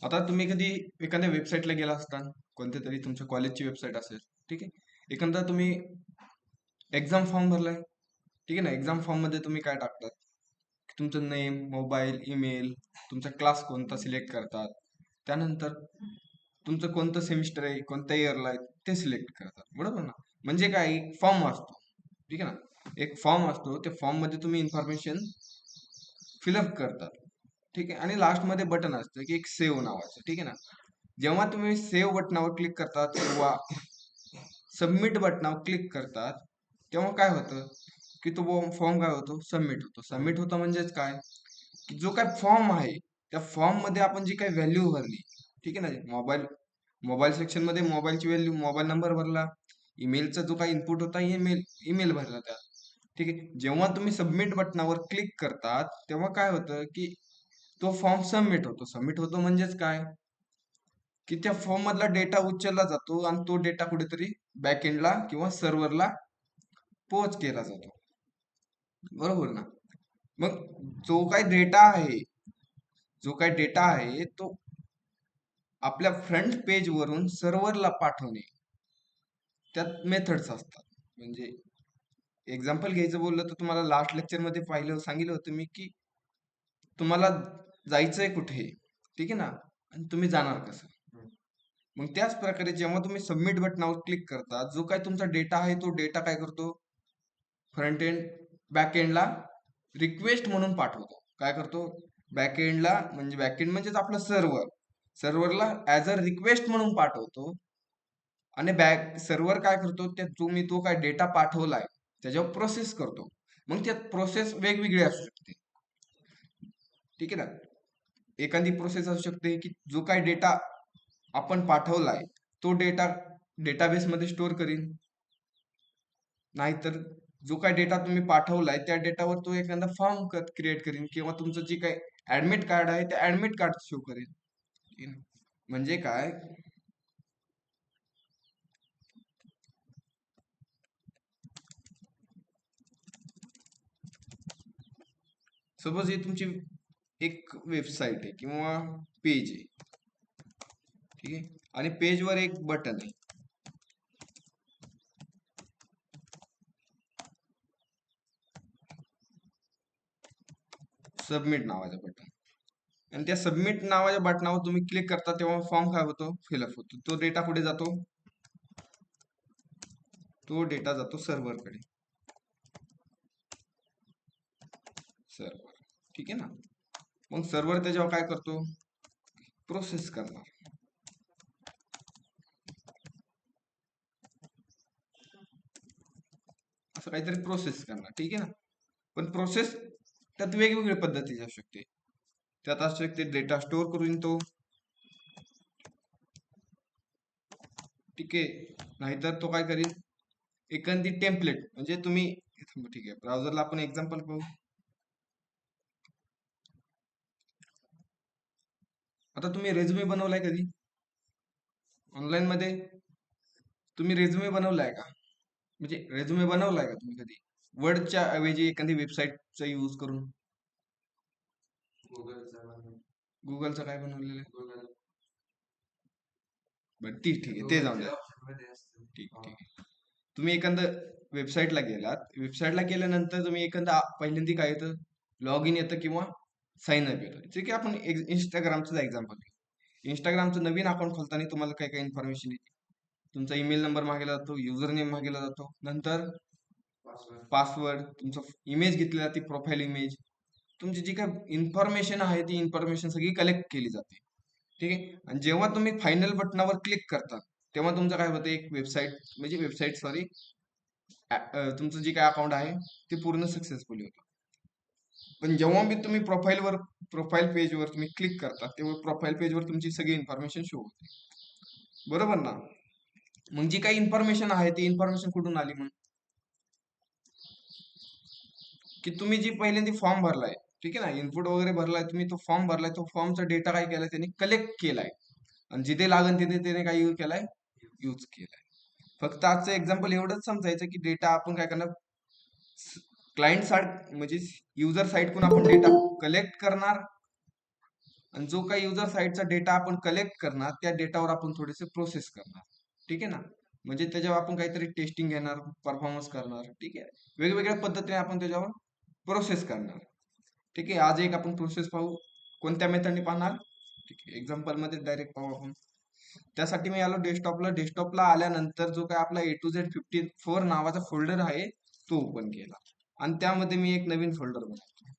आता तुम्ही कधी एखाद्या वेबसाईटला गेला असता, कोणत्या तरी तुमच्या कॉलेजची वेबसाईट असेल, ठीक आहे. एखादा तुम्ही एक्झाम फॉर्म भरलाय, ठीक आहे ना. एक्झाम फॉर्म मध्ये तुम्ही काय टाकतात? तुमचं नेम, मोबाईल, ईमेल, तुमचा क्लास कोणता सिलेक्ट करतात. त्यानंतर तुमचं कोणतं सेमिस्टर आहे, कोणत्या इयरला आहे ते सिलेक्ट करतात, बरोबर ना. म्हणजे काय, एक फॉर्म असतो, ठीक आहे ना. एक फॉर्म असतो, त्या फॉर्म मध्ये तुम्ही इन्फॉर्मेशन फिलअप करतात, ठीक आहे. आणि लास्ट मध्ये बटन असतं की एक सेव्ह नावाचं, ठीक आहे ना. जेव्हा तुम्ही सेव्ह बटनावर क्लिक करतात किंवा सबमिट बटनावर क्लिक करतात, तेव्हा काय होतं की तो फॉर्म काय होतो, सबमिट होतो. सबमिट होतं म्हणजेच काय, की जो काय फॉर्म आहे त्या फॉर्म मध्ये आपण जी काही व्हॅल्यू भरली, ठीक आहे ना. मोबाईल मोबाईल सेक्शन मध्ये मोबाईलची व्हॅल्यू, मोबाईल नंबर भरला. ईमेलचा जो काही इनपुट होता, ईमेल ईमेल भरला त्यात, ठीक आहे. जेव्हा तुम्ही सबमिट बटनावर क्लिक करतात तेव्हा काय होतं की तो फॉर्म सबमिट होतो. सबमिट होतो म्हणजेच काय, की त्या फॉर्म मधला डेटा उचलला जातो आणि तो डेटा कुठेतरी बॅकएंडला किंवा सर्व्हरला पोच केला जातो, बरोबर ना. मग जो काही डेटा आहे जो काही डेटा आहे तो आपल्या फ्रंट पेज वरून सर्व्हरला पाठवणे, त्यात मेथड्स असतात. म्हणजे एक्झाम्पल घ्यायचं बोललं तर तुम्हाला लास्ट लेक्चर मध्ये सांगितलं होतं मी की तुम्हाला जायचंय कुठे, ठीक आहे ना, आणि तुम्ही जाणार कसं. मग त्याच प्रकारे जेव्हा तुम्ही सबमिट बटनावर क्लिक करता, जो काही तुमचा डेटा आहे तो डेटा काय करतो, फ्रंट एंड बॅक एंडला रिक्वेस्ट म्हणून पाठवतो. काय करतो, बॅक एंडला म्हणजे बॅक एंड म्हणजेच आपलं सर्व्हरला ऍज अ रिक्वेस्ट म्हणून पाठवतो. आणि बॅक सर्व्हर काय करतो, त्या तुम्ही तो काय डेटा पाठवलाय त्याच्यावर प्रोसेस करतो. मग त्यात प्रोसेस वेगवेगळी असू शकते, ठीक आहे ना. एखादी प्रोसेस असू शकते की जो काही डेटा आपण पाठवलाय तो डेटा डेटाबेस मध्ये स्टोअर करीन. नाहीतर जो काही डेटा तुम्ही पाठवलाय त्या डेटावर तो एखादा फॉर्म क्रिएट करीन किंवा तुमचं जे काही ऍडमिट कार्ड आहे ते ऍडमिट कार्ड शो करेल, ठीक आहे ना? म्हणजे काय, सपोज ही तुमची एक वेबसाईट आहे किंवा पेज आहे, ठीक आहे. आणि पेजवर एक बटन आहे, सबमिट नावाचं बटन. आणि त्या सबमिट नावाच्या बटनावर तुम्ही क्लिक करता तेव्हा फॉर्म काय होतो, फिलअप होतो. तो डेटा कुठे जातो, तो डेटा जातो सर्व्हरकडे, सर्व्हर, ठीक आहे ना. मग सर्व्हर त्याच्यावर काय करतो, प्रोसेस करणार, असं काहीतरी प्रोसेस करणार, ठीक आहे ना. पण प्रोसेस त्यात वेगवेगळ्या पद्धतीची असू शकते. त्यात असू शकते डेटा स्टोअर करून तो, ठीक आहे. नाहीतर तो काय करेल, एखादी टेम्पलेट म्हणजे तुम्ही, ठीक आहे, ब्राउझरला आपण एक्झाम्पल पाहू. आता तुम्ही रेझ्युमे बनवलाय कधी ऑनलाईन मध्ये, तुम्ही रेझ्युमे बनवलाय का, म्हणजे रेझ्युमे बनवलाय का तुम्ही कधी वर्डच्या ऐवजी एखादी वेबसाईटचा यूज करून? गुगलचं काय बनवलेलं आहे? बरं, ठीक आहे, ते जाऊन द्या. ठीक ठीक आहे. तुम्ही एखादं वेबसाईटला गेलात, वेबसाईटला गेल्यानंतर तुम्ही एखादा पहिल्यांदा काय येतं, लॉग इन येतं किंवा साइन अप येतं. ठीक आहे, आपण इंस्टाग्रामचं एक्झाम्पल. इंस्टाग्रामचं नवीन अकाउंट खोलताना तुम्हाला काय काय इन्फॉर्मेशन येते. तुमचा ईमेल नंबर मागेला जातो, युजर नेम मागेला जातो, नंतर पासवर्ड, तुमचं इमेज घेतली जाते, प्रोफाईल इमेज. तुमची जी काय इन्फॉर्मेशन आहे ती इन्फॉर्मेशन सगळी कलेक्ट केली जाते, ठीक आहे. आणि जेव्हा तुम्ही फायनल बटनावर क्लिक करता तेव्हा तुमचं काय होतं, एक वेबसाईट म्हणजे वेबसाईट सॉरी, तुमचं जे काय अकाउंट आहे ते पूर्ण सक्सेसफुली होतं. पण जेव्हा मी तुम्ही प्रोफाईल पेजवर तुम्ही क्लिक करता तेव्हा प्रोफाईल पेजवर तुमची सगळी इन्फॉर्मेशन शो होते, बरोबर ना. मग जी काही इन्फॉर्मेशन आहे ती इन्फॉर्मेशन कुठून आली, मग की तुम्ही जी पहिल्यांदा फॉर्म भरलाय, ठीक आहे ना, इनपुट वगैरे भरलाय तुम्ही, तो फॉर्म भरलाय, तो फॉर्मचा डेटा काय केलाय त्यांनी कलेक्ट केलाय. आणि जिथे लागेल तिथे त्याने काय यूज केलाय, यूज केलाय. फक्त आजचं एक्झाम्पल एवढंच समजायचं की डेटा आपण काय करणार, क्लायंट साइड म्हणजे युजर साइड कडून आपण डेटा कलेक्ट करणार आणि जो काही युजर साईडचा डेटा आपण कलेक्ट करणार त्या डेटावर आपण थोडेसे प्रोसेस करणार. ठीक आहे ना, म्हणजे त्याच्यावर आपण काहीतरी टेस्टिंग घेणार, परफॉर्मन्स करणार. ठीक आहे, वेगवेगळ्या पद्धतीने आपण त्याच्यावर प्रोसेस करणार. ठीक आहे, आज एक आपण प्रोसेस पाहू. कोणत्या मेथडने पाहणार? ठीक आहे, एक्झाम्पल मध्ये डायरेक्ट पाहू आपण. त्यासाठी मी आलो डेस्कटॉपला. डेस्कटॉपला आल्यानंतर जो काय आपला A2Z54 नावाचा फोल्डर आहे तो ओपन केला आणि त्यामध्ये मी एक नवीन फोल्डर बनवतो.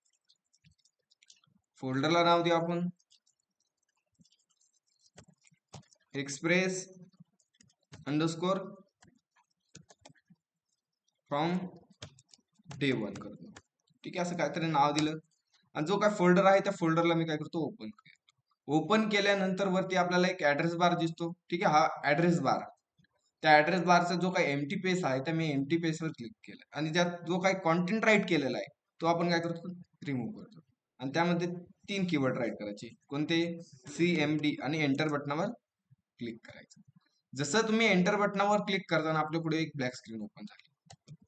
फोल्डरला नाव देऊ आपण एक्सप्रेस अंडरस्कोर फ्रॉम डे 1 करतो. ठीक आहे, असं काहीतरी नाव दिलं आणि जो काय फोल्डर आहे त्या फोल्डरला मी काय करतो, ओपन करतो. ओपन केल्यानंतर वरती आपल्याला एक ऍड्रेस बार दिसतो. ठीक आहे, हा ऍड्रेस बार. त्या ऍड्रेस बारचा जो काही एम्प्टी पेज आहे त्या मी एम्प्टी पेजवर क्लिक केलं आणि त्यात जो काही कॉन्टेंट राईट केलेला आहे तो आपण काय करतो, रिमूव्ह करतो. आणि त्यामध्ये 3 कीवर्ड राईट करायचे. कोणते? CMD आणि एंटर बटनावर क्लिक करायचं. जसं तुम्ही एंटर बटनावर क्लिक करताना आपल्या पुढे एक ब्लॅक स्क्रीन ओपन झाली.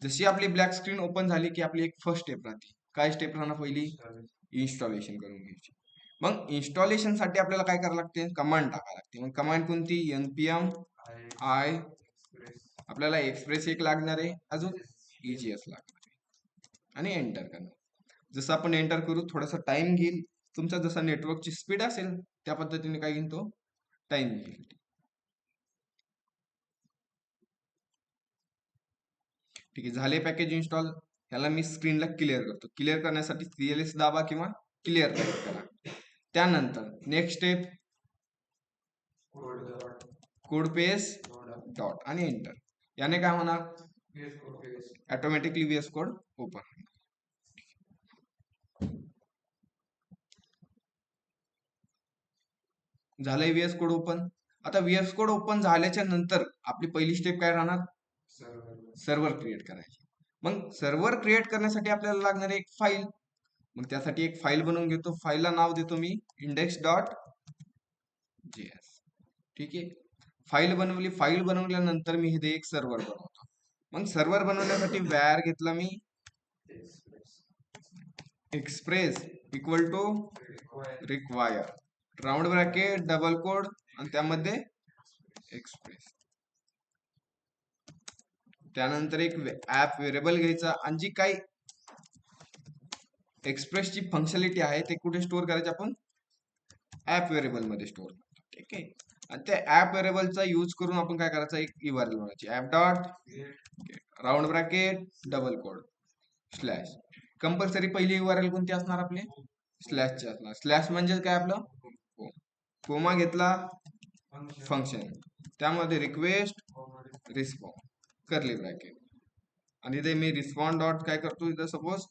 जशी आपली ब्लॅक स्क्रीन ओपन झाली की आपली एक फर्स्ट स्टेप राहते. काय स्टेप राहणार? पहिली इन्स्टॉलेशन करून घ्यायची. मग इन्स्टॉलेशन साठी आपल्याला काय करावं लागते? कमांड टाकावं लागते. मग कमांड कोणती? npm i. आपल्याला एक्सप्रेस एक लागणार आहे, अजून EGS लागणार आहे आणि एंटर करणार. जसं आपण एंटर करू थोडासा टाइम घेईल. तुमचा जसा नेटवर्कची स्पीड असेल त्या पद्धतीने काय घेईल तो टाइम घेईल. ठीक आहे, झाले पॅकेज इन्स्टॉल. ह्याला मी स्क्रीनला क्लिअर करतो. क्लिअर करण्यासाठी CLS दाबा किंवा क्लिअर टाईप करा. त्यानंतर next step code paste dot आणि एंटर. याने काय होणार? Automatically VS code open. झालंय VS कोड ओपन. आता VS कोड ओपन झाल्याच्या नंतर आपली पहिली स्टेप काय राहणार? सर्व्हर क्रिएट करायची. मग सर्व्हर क्रिएट करण्यासाठी आपल्याला लागणार आहे एक फाईल. मग त्यासाठी एक फाईल बनवून घेतो. फाईलला नाव देतो मी index.js. ठीक आहे, फाईल बनवली. फाईल बनवल्यानंतर मी इथे एक सर्व्हर बनवतो. मग सर्व्हर बनवण्यासाठी वॅर घेतला मी express equal to require round bracket double quote आणि त्यामध्ये एक्सप्रेस. त्यानंतर एक ऍप व्हेरिएबल घ्यायचा आणि जी काही एक्सप्रेसची फंक्शनॅलिटी आहे ते कुठे स्टोअर करायचे? आपण ऍप व्हेरिएबल मध्ये स्टोअर करतो. ठीक आहे, आणि त्या ऍप व्हेरिएबलचा यूज करून आपण काय करायचं? एक URL बनवायची. App dot round bracket double code slash. Compulsory पहिली URL कोणती असणार? आपले स्लॅशची असणार. स्लॅश म्हणजे काय? आपलं कोमा घेतला फंक्शन, त्यामध्ये रिक्वेस्ट रिस्पॉन्ड करली ब्रॅकेट आणि इथे मी रिस्पॉन्ड डॉट काय करतो, इथं सपोज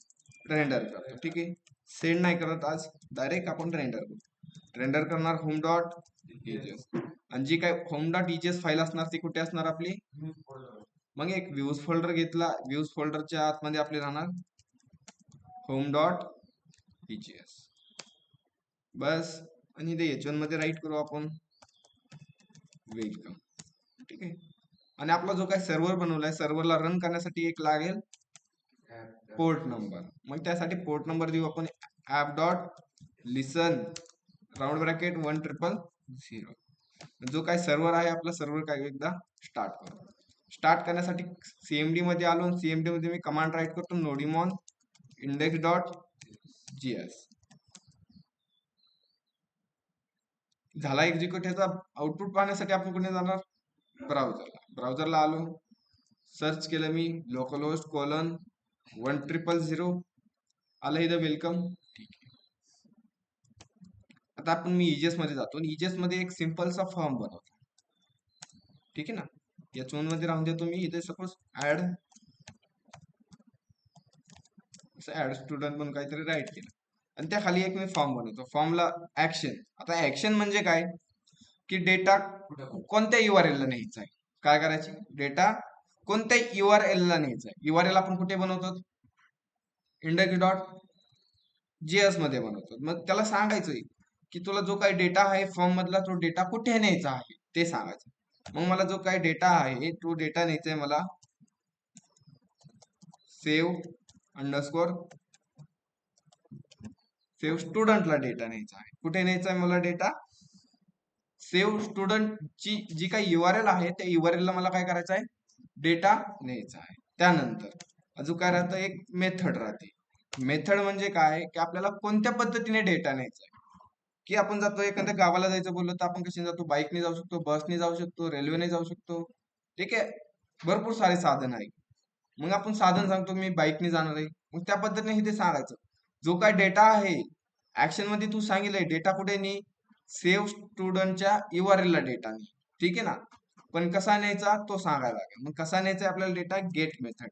रेंडर करतो. ठीक आहे, सेंड नाही करत आज, डायरेक्ट आपण रेंडर करतो. रेंडर करणार होम डॉट EGS आणि जी काय होम डॉट EGS फाईल असणार ती कुठे असणार? आपली मग एक व्ह्यूज फोल्डर घेतला. व्ह्यूज फोल्डरच्या आतमध्ये आपले राहणार होम डॉट EGS. बस, आणि इथे H1 मध्ये राईट करू आपण वेलकम. ठीक आहे, आणि आपला जो काही सर्व्हर बनवलाय सर्व्हरला रन करण्यासाठी एक लागेल पोर्ट नंबर. मग त्यासाठी पोर्ट नंबर देऊ आपण ऍप डॉट लिसन राऊंड ब्रॅकेट 1000. जो काही सर्व्हर आहे आपला सर्व्हर काय एकदा स्टार्ट करू. स्टार्ट करण्यासाठी CMD मध्ये आलो. CMD मध्ये मी कमांड राईट करतो नोडिमॉन index.js. झाला एक्झिक्यूट. ह्याचा आउटपुट पाहण्यासाठी आपण कुठे जाणार? ब्राउझरला. ब्राउझरला आलो, सर्च केलं मी लोकलहोस्ट कोलन 1000 आलं इथं वेलकम. ठीक आहे, आता आपण मी EGS मध्ये जातो आणि EGS मध्ये एक सिंपलचा फॉर्म बनवतो. ठीक आहे ना, H1 मध्ये राहून देतो मी. इथे सपोज ऍड स्टुडंट म्हणून काहीतरी राईट केलं आणि त्या खाली एक मी फॉर्म बनवतो. फॉर्मला ऍक्शन. आता ऍक्शन म्हणजे काय? की डेटा कोणत्या URL ला न्यायचा आहे. काय करायची? डेटा कोणत्या URL ला न्यायचा आहे. URL आपण कुठे बनवतो? index.js मध्ये बनवतो. मग त्याला सांगायचंय की तुला जो काही डेटा आहे फॉर्म मधला तो डेटा कुठे न्यायचा आहे ते सांगायचं. मग मला जो काही डेटा आहे तो डेटा न्यायचा आहे मला सेव्ह अंडरस्कोर सेव्ह स्टुडंटला डेटा न्यायचा आहे. कुठे न्यायचा आहे मला डेटा? सेव्ह स्टुडंट ची जी काही URL आहे त्या URL ला मला काय करायचं आहे? डेटा न्यायचा आहे. त्यानंतर अजून काय राहतं? एक मेथड राहते. मेथड म्हणजे काय की आपल्याला कोणत्या पद्धतीने डेटा न्यायचा आहे. की आपण जातो एखाद्या गावाला जायचं बोललो तर आपण कशाने जातो? बाईकने जाऊ शकतो, बसने जाऊ शकतो, रेल्वेने जाऊ शकतो. ठीक आहे, भरपूर सारे साधन आहे. मग आपण साधन सांगतो मी बाईकने जाणार आहे, मग त्या पद्धतीने इथे सांगायचं. जो काय डेटा आहे ऍक्शन मध्ये तू सांगितलंय डेटा कुठे नी सेव्ह स्टुडंटच्या URL ला डेटा नी. ठीक आहे ना, पण कसा न्यायचा तो सांगायला लागेल. मग कसा न्यायचा आपल्याला डेटा? Get method.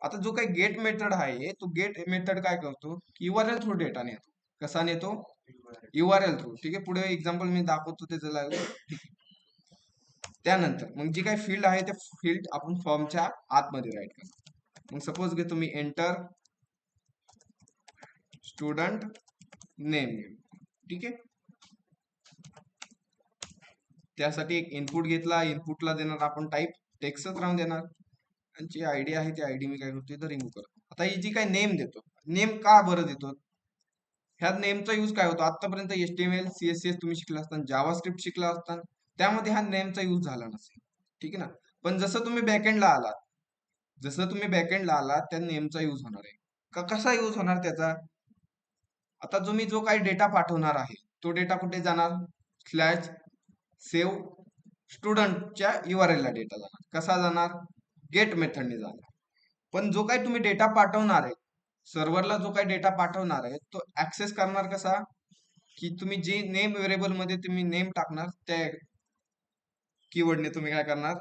आता जो काही गेट मेथड आहे तो गेट मेथड काय करतो? URL थ्रू डेटा नेतो. कसा नेतो? URL through. ठीक आहे, पुढे एक्झाम्पल मी दाखवतो त्याचं लागेल. त्यानंतर मग जी काही फील्ड आहे ते फील्ड आपण फॉर्मच्या आतमध्ये राईट करतो. मग सपोज घेतो मी एंटर स्टुडंट नेम. ठीक आहे, त्यासाठी एक इनपुट घेतला. इनपुटला देणार आपण टाईप टेक्स्टच राहून देणार. आणि जी आयडी आहे ती आयडी मी काय करतो इथं रिमूव्ह करतो. आता ही जी काही नेम देतो, नेम का बरं देतो? ह्या नेमचा यूज काय होतो? आतापर्यंत HTML CSS तुम्ही शिकला असताना, जावा स्क्रिप्ट शिकला असताना, त्यामध्ये हा नेमचा यूज झाला नसेल. ठीक आहे ना, पण जसं तुम्ही बॅकएंडला आलात, त्या नेमचा यूज होणार आहे. कसा यूज होणार त्याचा? आता जो काही डेटा पाठवणार आहे तो डेटा कुठे जाणार? स्लॅश सेव्ह स्टुडंटच्या URL ला डेटा जाणार. कसा जाणार? गेट मेथडने जाणार. पण जो काही तुम्ही डेटा पाठवणार आहे सर्व्हरला, जो काही डेटा पाठवणार आहे तो ऍक्सेस करणार कसा? की तुम्ही जे नेम व्हेरिएबल मध्ये तुम्ही नेम टाकणार त्या कीवर्डने तुम्ही काय करणार?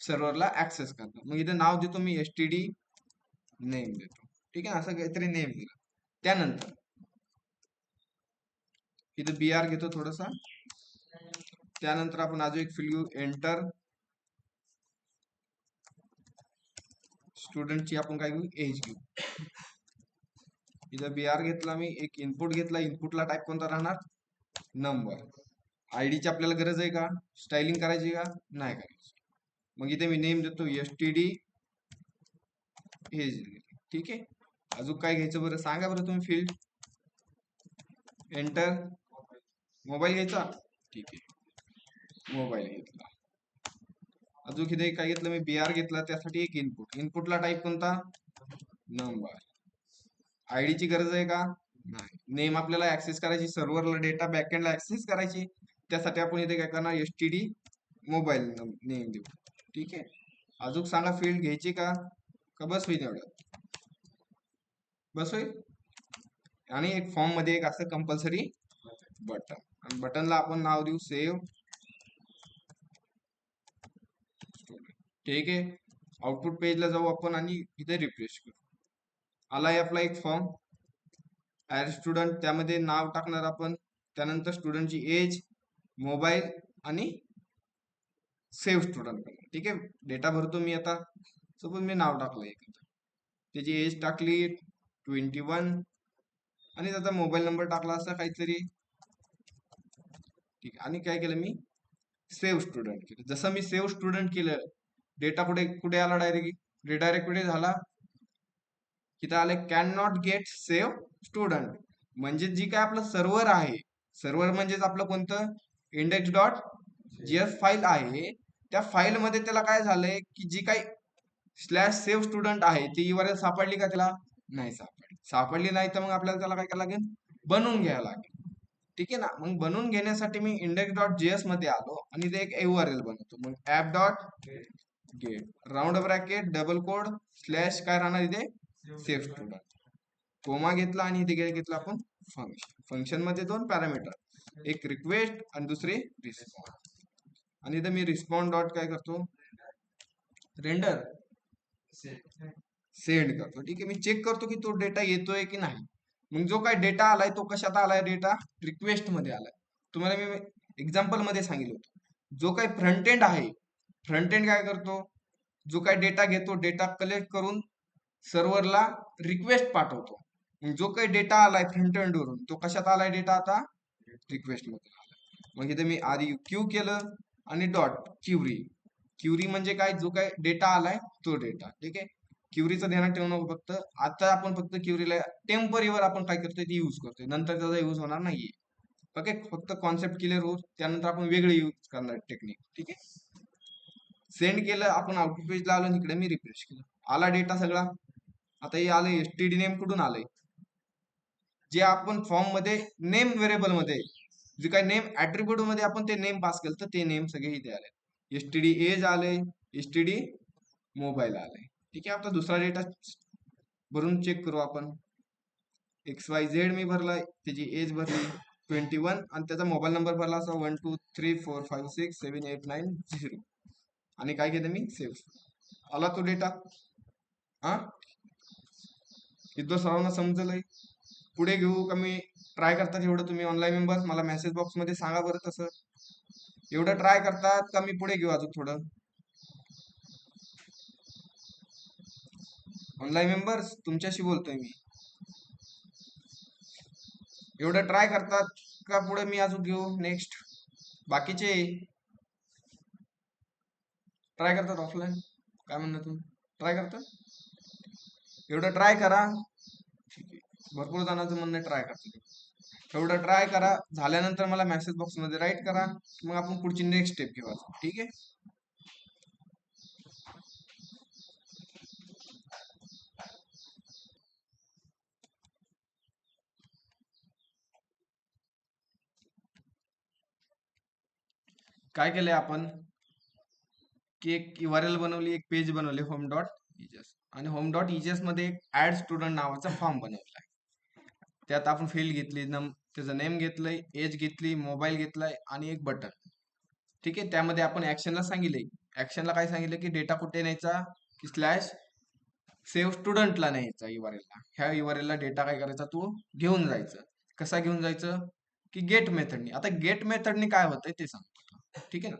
सर्व्हरला ऍक्सेस करणार. मग इथे नाव देतो मी STD नेम देतो. ठीक आहे, असं काहीतरी नेम दिलं. त्यानंतर इथे BR घेतो थोडासा. त्यानंतर आपण अजून एक फील्ड घेऊ, एंटर स्टुडंटची आपण काय घेऊ? एज घेऊ. इथं BR घेतला मी, एक इनपुट घेतला. इनपुटला टाईप कोणता राहणार? नंबर. आयडीची आपल्याला गरज आहे का? स्टायलिंग करायची का? नाही करायची. मग इथे मी नेम देतो STD एज. ठीक आहे, अजून काय घ्यायचं बरं? सांगा बरं तुम्ही. Field enter. मोबाईल घ्यायचा. ठीक आहे, मोबाईल घेतला. अजून इथे काय घेतलं मी? BR घेतला. त्यासाठी एक इनपुट. इनपुटला टाईप कोणता? नंबर. आयडीची गरज आहे का? नाही. नेम आपल्याला ऍक्सेस करायची, सर्व्हरला डेटा बॅकएंडला ऍक्सेस करायची, त्यासाठी आपण इथे काय करणार? STD मोबाईल नेम देऊ. ठीक आहे, अजून सांगा फील्ड घ्यायची का? बस होईल एवढं? बस होईल. आणि एक फॉर्म मध्ये एक असं कंपल्सरी बटन, आणि बटनला आपण नाव देऊ सेव्ह स्टुडंट. ठीक आहे, आउटपुट पेजला जाऊ आपण आणि इथे रिफ्रेश करू. आलाय आपला एक फॉर्म ऍड स्टुडंट. त्यामध्ये नाव टाकणार आपण, त्यानंतर स्टुडंटची एज, मोबाईल आणि सेव्ह स्टुडंट. ठीक आहे, डेटा भरतो मी. आता सपोज मी नाव टाकलं एखादं, त्याची एज टाकली 21 आणि त्याचा मोबाईल नंबर टाकला असा काहीतरी. ठीक आहे, आणि काय केलं मी? सेव्ह स्टुडंट केलं. जसं मी सेव्ह स्टुडंट केलं, डेटा कुठे कुठे आला? डायरेक्ट कुठे झाला? तिथं आले can not gate save student. म्हणजे जी काय आपलं सर्व्हर आहे, सर्व्हर म्हणजेच आपलं कोणतं? index.js फाईल आहे. त्या फाईल मध्ये त्याला काय झालंय की जी काही स्लॅश सेव्ह स्टुडंट आहे ती URL सापडली का त्याला? नाही सापडली. सापडली नाही तर मग आपल्याला त्याला काय करायला लागेल? बनवून घ्यायला लागेल. ठीक आहे ना, मग बनवून घेण्यासाठी मी index.js मध्ये आलो आणि ते एक URL बनवतो. मग app.get round bracket double code slash काय राहणार इथे? Save student. कोमा घेतला आणि इथे घेतला आपण फंक्शन. फंक्शन मध्ये दोन पॅरामीटर, एक रिक्वेस्ट आणि दुसरे रिस्पॉन्ड. आणि इथे मी रिस्पॉन्ड डॉट काय करतो? रेंडर सेंड करतो. ठीक आहे, मी चेक करतो की तो डेटा येतोय की नाही. मग जो काय डेटा आलाय तो कशात आलाय? डेटा रिक्वेस्ट मध्ये आलाय. तुम्हाला मी एक्झाम्पल मध्ये सांगितलं होतं. जो काही फ्रंट एंड आहे, फ्रंट एंड काय करतो? जो काही डेटा घेतो, डेटा कलेक्ट करून सर्व्हरला रिक्वेस्ट पाठवतो. जो काही डेटा आलाय फ्रंट एंड वरून तो कशात आलाय? डेटा आता रिक्वेस्ट मध्ये आलाय. मग इथे मी आधी क्यू केलं आणि डॉट क्युरी. क्युरी म्हणजे काय? जो काही डेटा आलाय तो डेटा. ठीक आहे, क्युरीचं ध्यानात ठेवू नको फक्त. आता आपण फक्त क्युरीला टेम्परीवर आपण काय करतोय ती यूज करतोय, नंतर त्याचा यूज होणार नाहीये. ओके, फक्त कॉन्सेप्ट क्लिअर होऊ, त्यानंतर आपण वेगळे यूज करणार टेक्निक. ठीक आहे. सेंड केलं आपण, आउटपुट पेजला आलो, इकडे मी रिफ्रेश केलं, आला डेटा सगळा. आता हे आलं एसटीडी नेम, कुठून आलंय? जे आपण फॉर्म मध्ये नेम व्हेरिएबल मध्ये, जे काही नेम ऍट्रिब्यूट मध्ये आपण ते नेम पास केलं, तर ते नेम सगळे इथे आले. एसटीडी एज आले, एसटीडी मोबाईल आले. ठीक आहे. आता दुसरा डेटा भरून चेक करू आपण. XYZ मी भरलाय, त्याची एज भरली 21 आणि त्याचा मोबाईल नंबर भरला असा 1234567890 आणि काय केलं मी, सेव्ह. आला तो डेटा. हा, इथं सर्वांना समजलंय? पुढे घेऊ का मी ट्राय करतात एवढं तुम्ही ऑनलाईन मेंबर्स मला मेसेज बॉक्स मध्ये सांगा बरं. तसं एवढं ट्राय करतात का मी पुढे घेऊ अजून थोडं? ऑनलाईन मेंबर्स तुमच्याशी बोलतोय मी. एवढं ट्राय करतात का पुढे मी अजून घेऊ नेक्स्ट? बाकीचे ट्राय करतात ऑफलाईन, काय म्हणणं तुम्ही? ट्राय करतात? एवढं ट्राय करा. भरपूर जणांचं म्हणणं ट्राय करतात. एवढं ट्राय करा, झाल्यानंतर मला मेसेज बॉक्स मध्ये राईट करा, मग आपण पुढची नेक्स्ट स्टेप घेऊ. ठीक आहे. काय केलंय आपण की एक URL बनवली, एक पेज बनवले home.ejs, आणि home.ejs मध्ये एक ऍड स्टुडंट नावाचा फॉर्म बनवलाय. त्यात आपण फील्ड घेतली, त्याचं नेम घेतलंय, एज घेतली, मोबाईल घेतलाय आणि एक बटन. ठीक आहे. त्यामध्ये आपण ऍक्शनला ऍक्शनला काय सांगितलं की डेटा कुठे न्यायचा, की स्लॅश सेव्ह स्टुडंटला न्यायचा URL ला. ह्या URL ला डेटा काय करायचा, तू घेऊन जायचं. कसा घेऊन जायचं, की गेट मेथडनी. आता गेट मेथडनी काय होतंय ते सांगतो. ठीक आहे ना.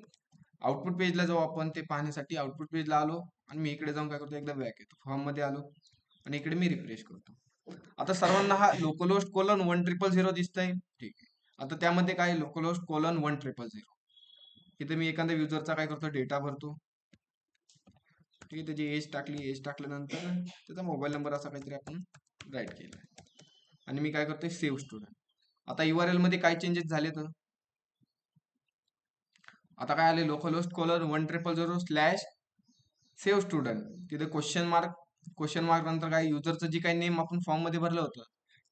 आउटपुट पेजला जाऊ आपण ते पाहण्यासाठी. आउटपुट पेजला आलो आणि मी इकडे जाऊन काय करतो, एकदा बॅक येतो, फॉर्म मध्ये आलो आणि इकडे मी रिफ्रेश करतो. आता सर्वांना हा लोकलहोस्ट कोलन 1000 दिसतंय. ठीक आहे. आता त्यामध्ये काय, लोकलहोस्ट कोलन 1000. इथे मी एखाद्या युजरचा काय करतो, डेटा भरतो. ठीक आहे. त्याची एज टाकली, एज टाकल्यानंतर त्याचा मोबाईल नंबर असा काहीतरी आपण राईट केला आणि मी काय करतोय, सेव्ह स्टुडंट. आता URL मध्ये काय चेंजेस झाले, तर आता काय आले, localhost colon 1000 slash save student. तिथे क्वेश्चन मार्क नंतर काय, युजरचं जे काही नेम आपण फॉर्म मध्ये भरलं होतं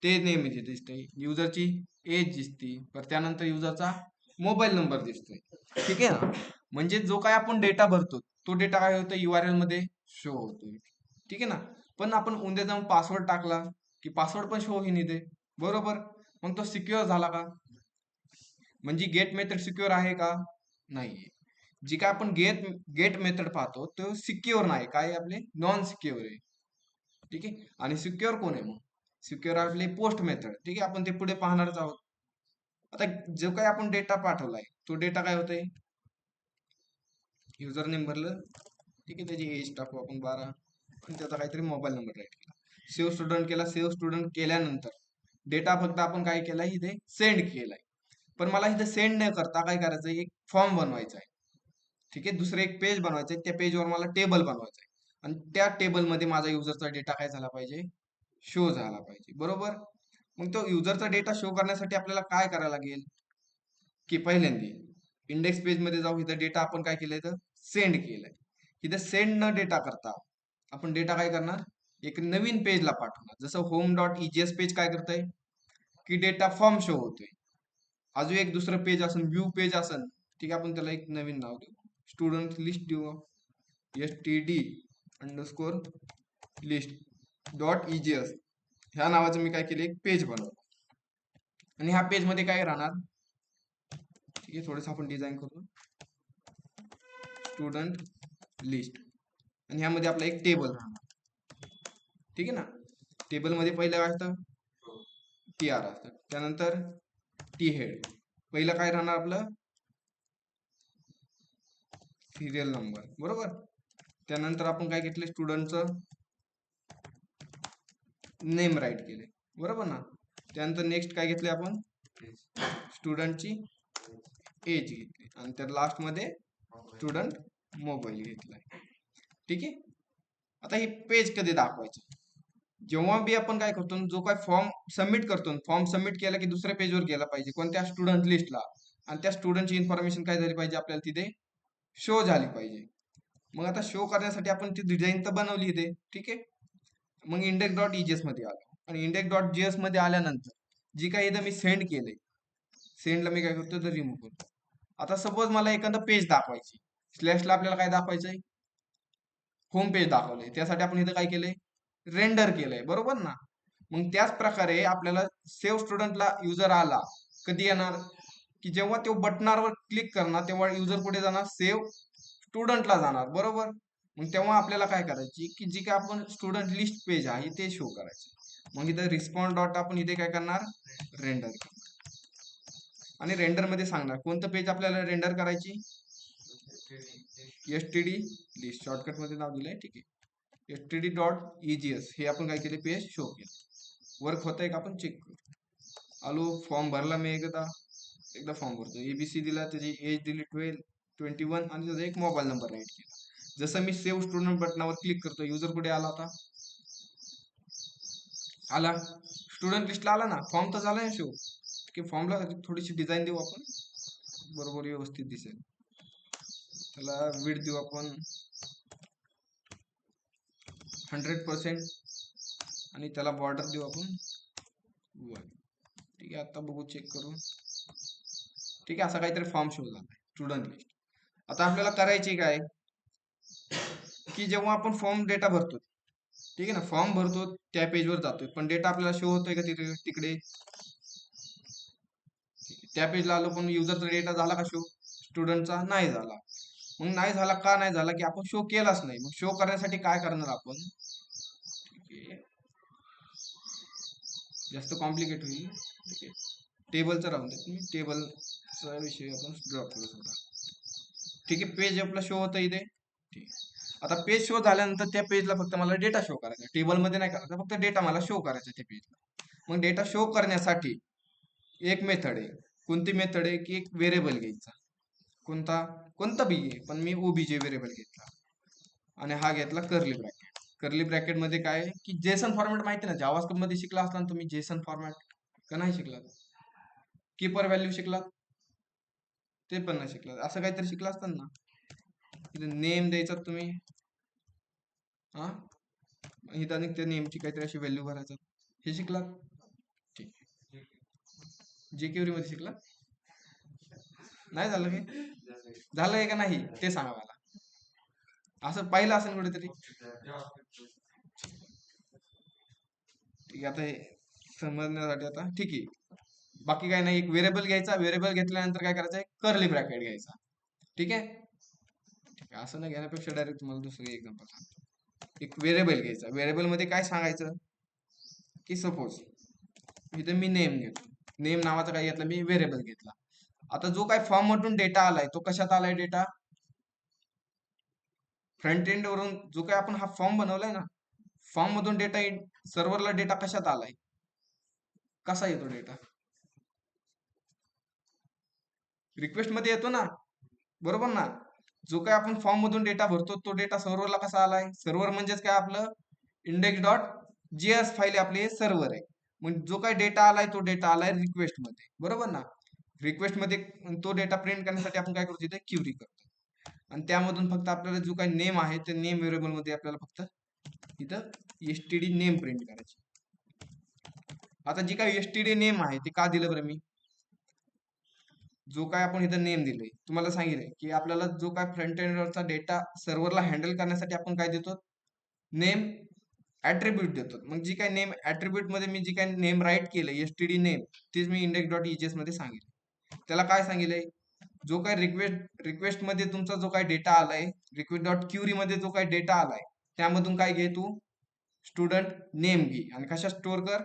ते नेम इथे दिसतंय, युजरची एज दिसते, तर त्यानंतर युजरचा मोबाईल नंबर दिसतोय. ठीक आहे ना. म्हणजे जो काय आपण डेटा भरतो तो डेटा काय होतो, URL मध्ये शो होतोय. ठीक आहे ना. पण आपण उद्या जाऊन पासवर्ड टाकला की पासवर्ड पण शो होईन इथे, बरोबर. मग तो सिक्युअर झाला का? म्हणजे गेट मेथड सिक्युअर आहे का? नाहीये. जी काय आपण गेट मेथड पाहतो तो सिक्युअर नाही, काय आपले नॉन सिक्युअर आहे. ठीक आहे. आणि सिक्युअर कोण आहे मग? सिक्युअर आपले पोस्ट मेथड. ठीक आहे. आपण ते पुढे पाहणारच आहोत. आता जो काही आपण डेटा पाठवलाय तो डेटा काय होतंय, युजर नेम भरलं, ठीक आहे, त्याची एज टाकू आपण 12 आणि त्याचा काहीतरी मोबाईल नंबर राईट केला, सेव्ह स्टुडंट केला. सेव्ह स्टुडंट केल्यानंतर डेटा फक्त आपण काय केलाय, इथे सेंड केलाय. पण मला इथे सेंड न करता काय करायचं, एक फॉर्म बनवायचा आहे. ठीक आहे. दुसरं एक पेज बनवायचं आहे, त्या पेजवर मला टेबल बनवायचं आहे आणि त्या टेबल मध्ये माझा युजरचा डेटा काय झाला पाहिजे, शो झाला पाहिजे, बरोबर. मग तो युजरचा डेटा शो करण्यासाठी आपल्याला काय करायला लागेल, की पहिल्यांदा इंडेक्स पेज मध्ये जाऊ, इथं डेटा आपण काय केलंय, तर सेंड केलंय. इथं सेंड न डेटा करता आपण डेटा काय करणार, एक नवीन पेजला पाठवणार. जसं home.ejs पेज काय करतंय, की डेटा फॉर्म शो होतोय. अजून एक दुसरं पेज असेल, व्यू पेज असेल, ठीक आहे, आपण त्याला एक नवीन नाव देऊ, स्टुडंट लिस्ट देऊ, std_list.ejs ह्या नावाचं मी काय केलं, एक पेज बनवलं. आणि ह्या पेज मध्ये काय राहणार, ठीक आहे, थोडंसं आपण डिझाईन करू, स्टुडंट लिस्ट, आणि ह्यामध्ये आपला एक टेबल राहणार. ठीक आहे ना. टेबल मध्ये पहिलं काय असतं, TR असतं, त्यानंतर टी हेड, पहिलं काय राहणार आपलं, सिरियल नंबर, बरोबर. त्यानंतर आपण काय घेतले, स्टुडंटचं नेम राईट केले, बरोबर ना. त्यानंतर नेक्स्ट काय घेतले आपण, स्टुडंटची एज घेतली आणि त्या लास्ट मध्ये स्टुडंट मोबाईल घेतलाय. ठीक आहे. आता ही पेज कधी दाखवायचं, जेव्हा बी आपण काय करतो, जो काय फॉर्म सबमिट करतो, फॉर्म सबमिट केला की दुसऱ्या पेजवर गेला पाहिजे कोणत्या स्टुडंट लिस्टला, आणि त्या स्टुडंटची इन्फॉर्मेशन काय झाली पाहिजे आपल्याला तिथे शो झाली पाहिजे. मग आता शो करण्यासाठी आपण ती डिझाईन तर बनवली इथे, ठीक आहे. मग इंडेक्स डॉट ईजीएस मध्ये आलो, आणि इंडेक्स डॉट जीएस मध्ये आल्यानंतर जी काही इथं मी सेंड केलंय, सेंडला मी काय करतो तर रिमूव्ह करतो. आता सपोज मला एखादं पेज दाखवायची, स्लॅशला आपल्याला काय दाखवायचंय, होम पेज दाखवलंय, त्यासाठी आपण इथं काय केलंय, रेंडर केलंय, बरोबर ना. मग त्याच प्रकारे आपल्याला सेव्ह स्टुडंटला युजर आला कधी येणार, की जेव्हा तो बटनावर क्लिक करणार तेव्हा युजर कुठे जाणार, सेव्ह स्टुडंटला जाणार, बरोबर. मग तेव्हा आपल्याला काय करायची, की जी काय आपण स्टुडंट लिस्ट पेज आहे ते शो करायचं. मग इथं रिस्पॉन्स डॉट आपण इथे काय करणार, रेंडर करणार, आणि रेंडर मध्ये सांगणार कोणतं पेज आपल्याला रेंडर करायची, std लिस्ट शॉर्टकट मध्ये नाव दिलंय, ठीक आहे. std डॉट ईजीएस हे आपण काय केले, पेज शो केलं. वर्क होतंय का आपण चेक करू. आलो, फॉर्म भरला मी एकदा फॉर्म भरतो, एबीसी दिला, त्याची एज दिली 21 आणि त्याचा एक मोबाईल नंबर राईट केला. जसं मी सेव्ह स्टुडंट बटनावर क्लिक करतो, युजर कुठे आला होता, आला स्टुडंट लिस्टला आला ना, फॉर्म तर झाला शो, की फॉर्मला थोडीशी डिझाईन देऊ आपण, बरोबर व्यवस्थित दिसेल. त्याला विड्थ देऊ आपण 100%, आणि त्याला बॉर्डर देऊ आपण 1. ठीक आहे, आता बघू चेक करू. ठीक आहे, असा काहीतरी फॉर्म शो झाला स्टुडंट लिस्ट. आता आपल्याला करायची काय, की जेव्हा आपण फॉर्म डेटा भरतो, ठीक आहे ना, फॉर्म भरतो त्या पेजवर जातोय, पण डेटा आपल्याला शो होतोय का तिकडे, त्या पेजला आलो पण युजरचा डेटा झाला का शो, स्टुडंटचा नाही झाला. मग नाही झाला का नाही झाला, की आपण शो केलाच नाही. मग शो करण्यासाठी काय करणार आपण, जास्त कॉम्प्लिकेट होईल, ठीक आहे, टेबलचं राहून देत मी, टेबलचा विषय आपण ड्रॉप करू थोडा. ठीक आहे, पेज आपला शो होतं इथे, ठीक. आता पेज शो झाल्यानंतर त्या पेजला फक्त मला डेटा शो करायचा, टेबलमध्ये नाही करायचा, फक्त डेटा मला शो करायचा त्या पेजला. मग डेटा शो करण्यासाठी एक मेथड आहे, कोणती मेथड आहे, की एक व्हेरिएबल घ्यायचा, कोणता बी आहे, पण मी ओबीजे व्हेरिएबल घेतला, आणि हा घेतला कर्ली ब्रॅकेट. कर्ली ब्रॅकेट मध्ये काय आहे, की जेसन फॉर्मॅट माहिती ना, जावास्क्रिप्ट मध्ये शिकला असता ना तुम्ही जेसन फॉर्मॅट, का नाही शिकलात, कीपर व्हॅल्यू शिकलात, ते पण नाही शिकलात, असं काहीतरी शिकला असताना ना. नेम द्यायचा तुम्ही, हा, इथं आणि त्या नेमची काहीतरी अशी व्हॅल्यू भरायचं, हे शिकलात, ठीक. जे क्युरी मध्ये शिकला, नाही झालं हे, झालंय का नाही ते सांगा मला, असं पाहिलं असेल कुठेतरी. ठीक आहे, आता हे समजण्यासाठी आता ठीक आहे, बाकी काय नाही, एक व्हेरिएबल घ्यायचा, व्हेरिएबल घेतल्यानंतर काय करायचं, कर्ली ब्रॅकेट घ्यायचा, ठीक आहे. ठीक आहे, असं नाही घेण्यापेक्षा डायरेक्ट तुम्हाला दुसरं एक्झाम्पल सांगतो. एक व्हेरिएबल घ्यायचा, व्हेरिएबल मध्ये काय सांगायचं, की सपोज इथे मी नेम घेतो, नेम नावाचा काय घेतला मी, व्हेरिएबल घेतला. आता जो काय फॉर्म मधून डेटा आलाय तो कशात आलाय, डेटा फ्रंट एंड वरून, जो काय आपण हा फॉर्म बनवलाय ना, फॉर्म मधून डेटा सर्व्हरला डेटा कशात आलाय, कसा येतो डेटा, रिक्वेस्ट मध्ये येतो ना, बरोबर ना. जो काय आपण फॉर्म मधून डेटा भरतो तो डेटा सर्व्हरला कसा आलाय, सर्व्हर म्हणजेच काय आपलं इंडेक्स डॉट जीएस फाईल आपले सर्व्हर आहे. मग जो काय डेटा आलाय तो डेटा आलाय रिक्वेस्ट मध्ये, बरोबर ना. रिक्वेस्ट मध्ये तो डेटा प्रिंट करण्यासाठी आपण काय करतो, इथे क्युरी करतो, आणि त्यामधून फक्त आपल्याला जो काही नेम आहे ते नेम व्हेरिएबल मध्ये आपल्याला फक्त इथं एसटीडी नेम प्रिंट करायची. आता जी काही एसटीडी नेम आहे ते का दिलं बरं मी, जो काय आपण इथं नेम दिले, तुम्हाला सांगितलंय की आपल्याला जो काय फ्रंट एंडवरचा डेटा सर्व्हरला हँडल करण्यासाठी आपण काय देतो, नेम ऍट्रिब्यूट देतो. मग जी काय नेम ऍट्रिब्यूट मध्ये मी जी काय नेम राईट केलंय एसटीडी नेम, तेच मी इंडेक्स डॉट ईजीएस मध्ये सांगितलं. त्याला काय सांगितलंय, जो काय रिक्वेस्ट मध्ये तुमचा जो काय डेटा आलाय, रिक्वेस्ट डॉट क्युरी मध्ये जो काय डेटा आलाय, त्यामधून काय घे तू, स्टुडंट नेम घे, आणि कशा स्टोअर कर,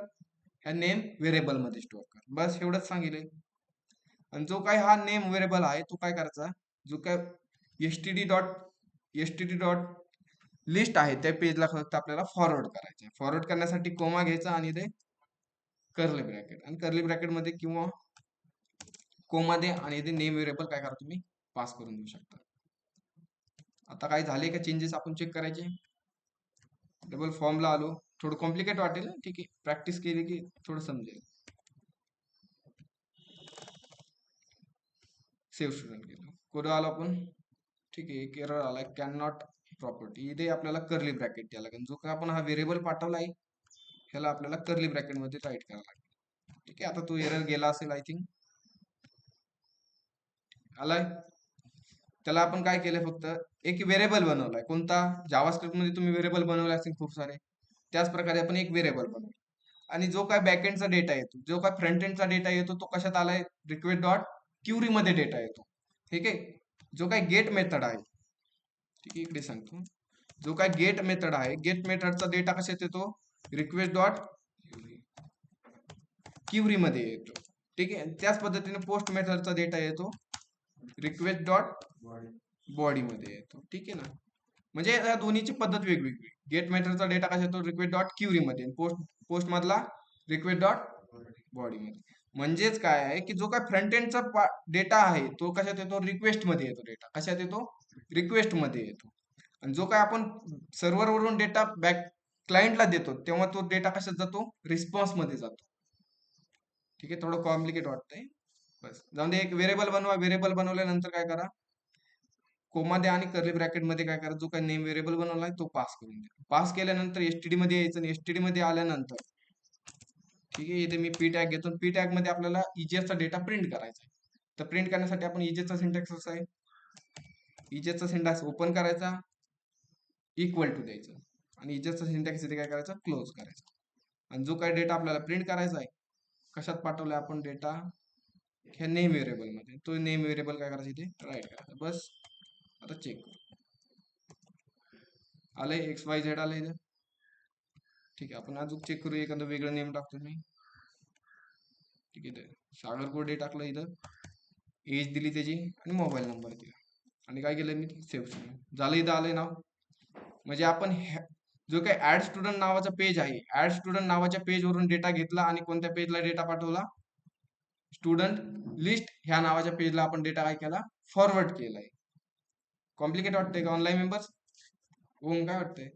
ह्या नेम व्हेरिएबल मध्ये स्टोअर कर, बस एवढंच सांगितलंय. आणि जो काय हा नेम व्हेरिएबल आहे तो काय करायचा, जो काय एसटीडी डॉट लिस्ट आहे त्या पेजला फक्त आपल्याला फॉरवर्ड करायचं. फॉरवर्ड करण्यासाठी कोमा घ्यायचा, आणि ते कर्ली ब्रॅकेट, आणि कर्ली ब्रॅकेट मध्ये किंवा कोमा दे, आणि ते नेम व्हेरिएबल काय करा तुम्ही पास करून देऊ शकता. आता काय झाले का चेंजेस आपण चेक करायचे. डबल फॉर्मला आलो. थोडं कॉम्प्लिकेट वाटेल ना, ठीक आहे, प्रॅक्टिस केली की थोडं समजेल. सेव्ह स्टुडंट केलं, कुठं आलो आपण, ठीक आहे. एक एरर आला, कॅन नॉट प्रॉपर्टी. इथे आपल्याला कर्ली ब्रॅकेट द्यायला लागेल. जो काय आपण हा व्हेरिएबल पाठवला आहे ह्याला आपल्याला कर्ली ब्रॅकेट मध्ये राईट करायला लागेल. ठीक आहे, आता तो एरर गेला असेल आय थिंक. आलाय. त्याला आपण काय केलंय, फक्त एक व्हेरिएबल बनवलाय. कोणता? जावास्क्रिप्ट मध्ये तुम्ही व्हेरिएबल बनवले असतील खूप सारे. त्याच प्रकारे आपण एक व्हेरिएबल बनवू. आणि जो काय बॅकएंडचा डेटा येतो, जो काय फ्रंट एंडचा डेटा येतो, तो कशात आलाय? रिक्वेस्ट डॉट क्युरी मध्ये डेटा येतो. ठीक आहे. जो काय गेट मेथड आहे, ठीक आहे, इकडे सांगतो. जो काय गेट मेथड आहे, गेट मेथडचा डेटा कशात येतो? रिक्वेस्ट डॉट क्युरी मध्ये येतो. ठीक आहे. त्याच पद्धतीने पोस्ट मेथडचा डेटा येतो रिक्वेस्ट डॉट बॉडी मध्ये येतो. ठीक आहे ना. म्हणजे या दोन्हीची पद्धत वेगवेगळी. गेट मेथडचा डेटा कसा येतो? रिक्वेस्ट डॉट क्युरी मध्ये. पोस्ट मधला रिक्वेस्ट डॉट बॉडी मध्ये. म्हणजेच काय आहे की जो काय फ्रंट एंडचा डेटा आहे तो कशात येतो? रिक्वेस्ट मध्ये येतो. डेटा कशात येतो? रिक्वेस्ट मध्ये येतो. आणि जो काय आपण सर्व्हर वरून डेटा बॅक क्लायंटला देतो तेव्हा तो डेटा कशात जातो? रिस्पॉन्स मध्ये जातो. ठीक आहे, थोडं कॉम्प्लिकेट वाटतंय. बस जाऊन दे. एक व्हेरिएबल बनवा. व्हेरिएबल बनवल्यानंतर काय करा? कोमा द्या आणि कर्ली ब्रॅकेट मध्ये काय करा? जो काही नेम व्हेरिएबल बनवलाय तो पास करून द्या. पास केल्यानंतर एसटीडी मध्ये यायचं. आणि एसटीडी मध्ये आल्यानंतर, ठीक आहे, इथे मी पी टॅग घेतो. पी टॅग मध्ये आपल्याला ईजेसचा डेटा प्रिंट करायचा आहे. तर प्रिंट करण्यासाठी आपण ईजेसचा सिंटॅक्स असा आहे, ईजेसचा सिंटॅक्स ओपन करायचा, इक्वल टू द्यायचं, आणि ईजेसचा सिंटॅक्स इथे काय करायचं? क्लोज करायचा. आणि जो काही डेटा आपल्याला प्रिंट करायचा आहे, कशात पाठवलाय आपण डेटा? ह्या नेम व्हेरिएबल मध्ये. तो नेम व्हेरिएबल काय करायचं? इथे राईट करायचा. बस. आता चेक करू. आलंय XYZ आलंय इथं. ठीक आहे, आपण अजून चेक करू. एखादं वेगळं नेम टाकतो मी. ठीक आहे, सागर कोडे टाकलं इथं, एज दिली त्याची आणि मोबाईल नंबर दिला. आणि काय केलं मी? सेव्ह झालं. इथं आलंय नाव. म्हणजे आपण जो काही ऍड स्टुडंट नावाचा पेज आहे, ऍड स्टुडंट नावाच्या पेज वरून डेटा घेतला आणि कोणत्या पेजला डेटा पाठवला? स्टुडंट लिस्ट ह्या नावाच्या पेजला आपण डेटा काय केला? फॉरवर्ड केलाय. कॉम्प्लिकेट वाटतंय का ऑनलाईन मेंबर्स? काय वाटतंय?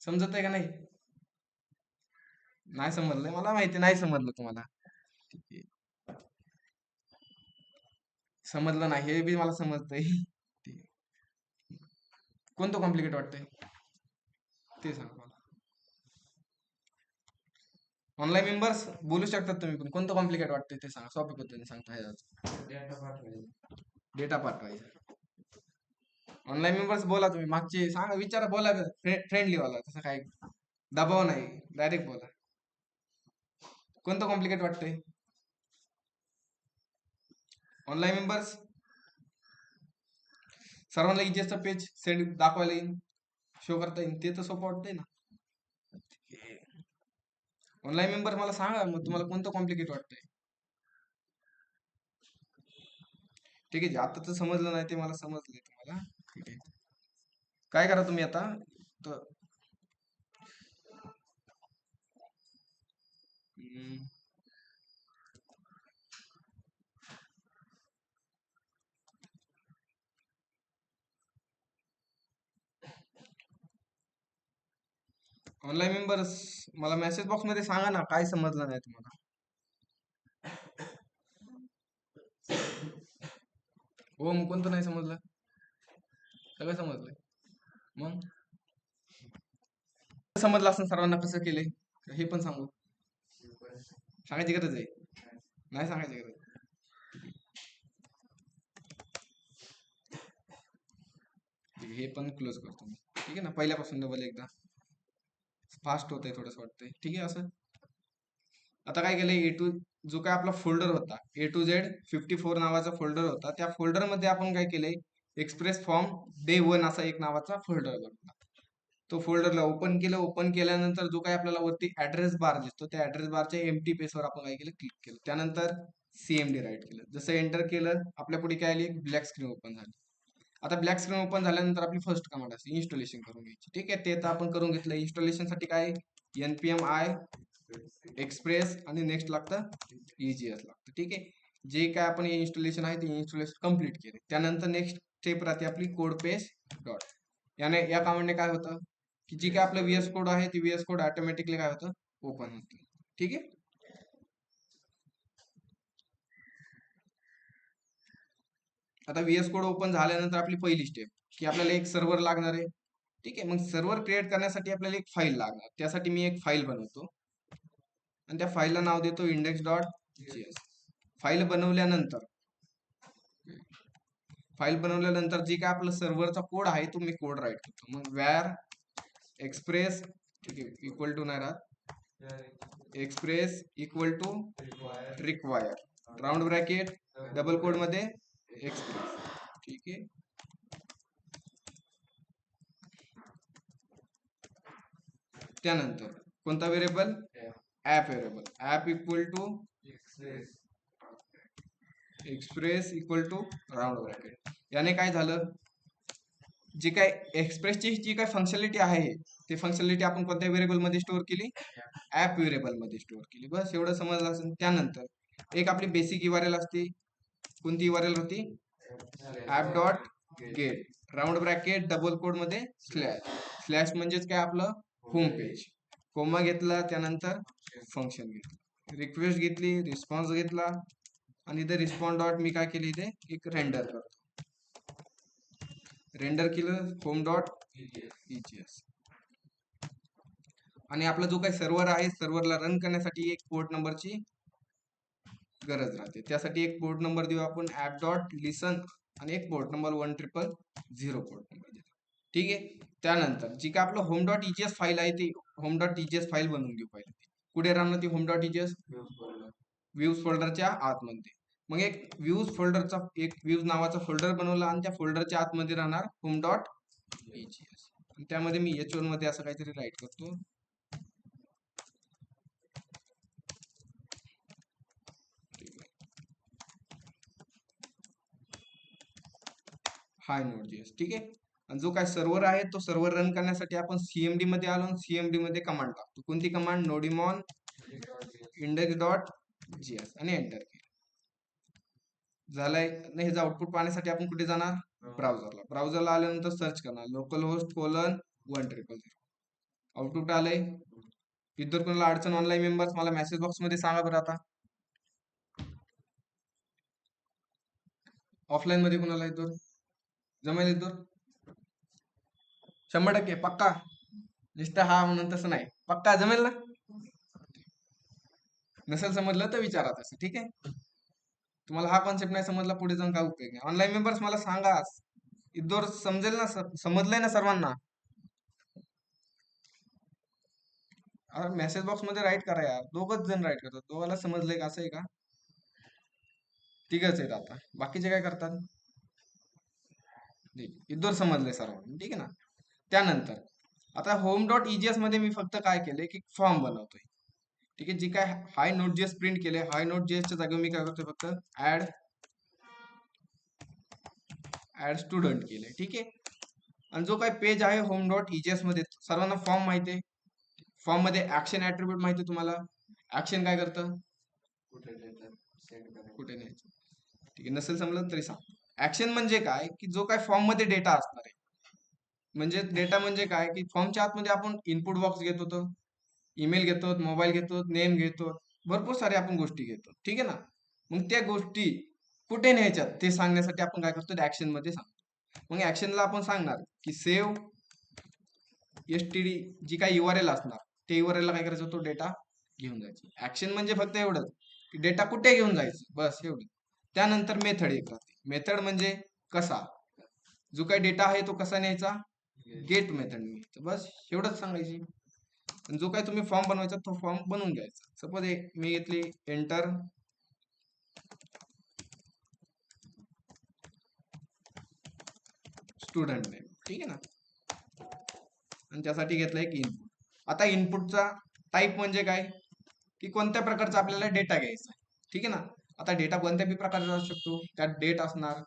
समजत आहे का नाही? नाही समजलंय, मला माहिती नाही समजलं तुम्हाला. ठीक आहे, समजलं नाही हे बी मला समजतंय. ठीक आहे. कोणतं कॉम्प्लिकेट वाटतंय ते सांगा मला. ऑनलाईन मेंबर्स बोलू शकतात तुम्ही पण. कोणतं कॉम्प्लिकेट वाटतंय ते सांगा, सोप्या पद्धतीने सांगता. डेटा पाठवायचा. ऑनलाईन मेंबर्स बोला तुम्ही. मागचे सांगा, विचारा, बोला. फ्रेंडली वाला, तसं काय दबाव नाही, डायरेक्ट बोला. कोणतं कॉम्प्लिकेट वाटतंय ऑनलाईन मेंबर्स? सर्वांना इजेसचं पेज सेंड दाखवायला येईल, शो करता येईल, ते तर सोपं वाटतंय ना. ऑनलाईन मेंबर मला सांगा मग तुम्हाला कोणतं कॉम्प्लिकेट वाटतंय. ठीक आहे, आता तर समजलं नाही ते मला समजलंय तुम्हाला. ठीक आहे, काय करा तुम्ही आता? ऑनलाईन मेंबर्स मला मेसेज बॉक्स मध्ये सांगा ना काय समजलं नाही तुम्हाला. हो, मग कोणतं नाही समजलं? सगळं समजलंय. मग समजलं असं सर्वांना कसं केलंय हे पण सांगू. सांगायची गरज आहे? नाही सांगायची गरज. हे पण क्लोज करतो मी. ठीक आहे ना, पहिल्यापासून डबल एकदा. फास्ट होतंय थोडंसं वाटतंय. ठीक आहे असं. आता काय केलंय? जो काय आपला फोल्डर होता, A to Z 54 नावाचा फोल्डर होता. त्या फोल्डर मध्ये आपण काय केलंय? एक्सप्रेस फॉर्म डे 1 असा एक नावाचा फोल्डर बनवला. तो फोल्डरला ओपन केलं. ओपन केल्यानंतर जो काही आपल्याला वरती ऍड्रेस बार दिसतो, त्या ऍड्रेस बारच्या एम्प्टी पेजवर आपण काय केलं? क्लिक केलं. त्यानंतर CMD राईट केलं. जसं एंटर केलं, आपल्या पुढे काय आली? ब्लॅक स्क्रीन ओपन झाली. आता ब्लॅक स्क्रीन ओपन झाल्यानंतर आपली फर्स्ट कमांड असते इन्स्टॉलेशन करून घ्यायची. ठीक आहे, ते तर आपण करून घेतलं. इन्स्टॉलेशन साठी काय? npm i एक्सप्रेस आणि नेक्स्ट लागतं EGS लागतं. ठीक आहे, जे काय आपण इन्स्टॉलेशन आहे ते इन्स्टॉलेशन कम्प्लीट केले. त्यानंतर नेक्स्ट स्टेप राहते आपली कोड पेस्ट डॉट. या कमांडने काय होतं? की जी काय आपलं व्हीएस कोड आहे ती व्हीएस कोड ऑटोमॅटिकली काय होतं, ओपन होतं. ठीक आहे. आता व्हीएस कोड ओपन झाल्यानंतर आपली पहिली स्टेप की आपल्याला एक सर्व्हर लागणार आहे. ठीक आहे. मग सर्व्हर क्रिएट करण्यासाठी आपल्याला एक फाईल लागणार. त्यासाठी मी एक फाईल बनवतो आणि त्या फाईलला नाव देतो index.js. फाईल बनवल्यानंतर जी काय आपलं सर्व्हरचा कोड आहे तो मी कोड राईट करतो. मग वॅर एक्सप्रेस, ठीक आहे, इक्वल टू नाही राहत, express equal to require, round bracket double quote मध्ये एक्सप्रेस. ठीक आहे. त्यानंतर कोणता variable, app variable, app equal to express equal to round bracket. याने काय झालं, जी काय एक्सप्रेसची जी काय फंक्शनॅलिटी आहे ते फंक्शनॅलिटी आपण कोणत्या व्हेरिएबल मध्ये स्टोअर केली, ऍप व्हेरिएबल मध्ये स्टोअर केली. बस एवढं समजलं असेल. त्यानंतर एक आपली बेसिक URL असते. कोणती URL होती, app dot gate, round bracket double quote मध्ये स्लॅश. स्लॅश म्हणजेच काय आपलं होम पेज. कोमा घेतला, त्यानंतर फंक्शन घेतलं, रिक्वेस्ट घेतली, रिस्पॉन्स घेतला आणि इथे रिस्पॉन्स डॉट मी काय केली, इथे एक रेंडर करतो. रेंडर केलं होम डॉट EGS. आणि आपला जो काही सर्व्हर आहे, सर्व्हरला रन करण्यासाठी एक पोर्ट नंबरची गरज राहते. त्यासाठी एक पोर्ट नंबर देऊ आपण ऍप डॉट लिसन आणि एक पोर्ट नंबर 1000 पोर्ट नंबर देतो. ठीक आहे. त्यानंतर जी काय आपलं होम डॉट EGS फाईल आहे ती होम डॉट EGS फाईल बनवून घेऊ पहिले. कुठे राहणार ती होम डॉट EGS, व्ह्यूज फोल्डरच्या आतमध्ये. मग एक व्ह्यूज नावाचा फोल्डर बनवला आणि त्या फोल्डरच्या आतमध्ये राहणार होम डॉट EGS. त्यामध्ये मी H1 मध्ये असं काहीतरी राईट करतो. हाय नोड.js. ठीक आहे. आणि जो काय सर्व्हर आहे तो सर्व्हर रन करण्यासाठी आपण CMD मध्ये आलो. CMD मध्ये कमांड टाकतो. कोणती कमांड, नोडिमॉन index.js आणि एंटर केलं. झालंय. नाही, ह्याचं आउटपुट पाहण्यासाठी आपण कुठे जाणार, ब्राउझरला. ब्राउझरला आल्यानंतर सर्च करणार localhost:1000. आउटपुट आलंय. इतर कोणाला अडचण ऑनलाईन मेंबर्स मला मेसेज बॉक्स मध्ये सांगा बरं. आता ऑफलाईन मध्ये कोणाला येतो, जमेल येतो 100% पक्का, नुसतं हा म्हणून तसं नाही, पक्का जमेल ना. नसेल समजलं तर विचारा तसं. ठीक आहे. तुम्हाला हा कॉन्सेप्ट नाही समजला, पुढे जाऊन काय उपयोग नाही. ऑनलाईन मेंबर्स मला सांगा, इथवर समजेल ना, समजलंय ना सर्वांना. मेसेज बॉक्स मध्ये राईट करा यार. दोघच जण राईट करतात, दोघाला समजलंय का, असं आहे का? तिघच आहेत. आता बाकीचे काय करतात, इथवर समजलंय सर्वांना. ठीक आहे ना. त्यानंतर आता होम डॉट EGS मध्ये मी फक्त काय केलंय की फॉर्म बनवतोय. ठीक आहे. जी काय हाय नोट.js प्रिंट केले, हाय नोट.js च्या जागेवर मी काय करतोय, फक्त ऍड स्टुडंट केलंय. ठीक आहे. आणि जो काही पेज आहे होम डॉट EGS मध्ये, सर्वांना फॉर्म माहिती आहे. फॉर्म मध्ये ऍक्शन ऍट्रिब्यूट माहिती आहे तुम्हाला. ऍक्शन काय करतं, कुठे नाही. ठीक आहे. नसेल समजलं तरी सांग. ऍक्शन म्हणजे काय, की जो काय फॉर्म मध्ये डेटा असणार आहे. म्हणजे डेटा म्हणजे काय, की फॉर्मच्या आतमध्ये आपण इनपुट बॉक्स घेत होतो, ईमेल घेतो, मोबाईल घेतो, नेम घेतो, भरपूर सारे आपण गोष्टी घेतो. ठीक आहे ना. मग त्या गोष्टी कुठे न्यायच्यात ते सांगण्यासाठी आपण काय करतो, ऍक्शन मध्ये सांगतो. मग ऍक्शनला आपण सांगणार की सेव्ह STD, जी काही URL असणार ते URL ला काय करायचं, तो डेटा घेऊन जायचं. ऍक्शन म्हणजे फक्त एवढंच की डेटा कुठे घेऊन जायचं, बस एवढं. त्यानंतर मेथड एक राहते. मेथड म्हणजे कसा, जो काही डेटा आहे तो कसा न्यायचा, गेट मेथड न्यायचं. बस एवढंच सांगायची. जो काही तुम्ही फॉर्म बनवायचा तो फॉर्म बनवून घ्यायचा. सपोज मी घेतली एंटर स्टुडंट नेम. ठीक आहे ना. आणि त्यासाठी घेतला एक इनपुट. आता इनपुटचा टाईप म्हणजे काय, की कोणत्या प्रकारचा आपल्याला डेटा घ्यायचा. ठीक आहे ना. आता डेटा कोणत्या प्रकारचा असू शकतो, त्यात डेट असणार,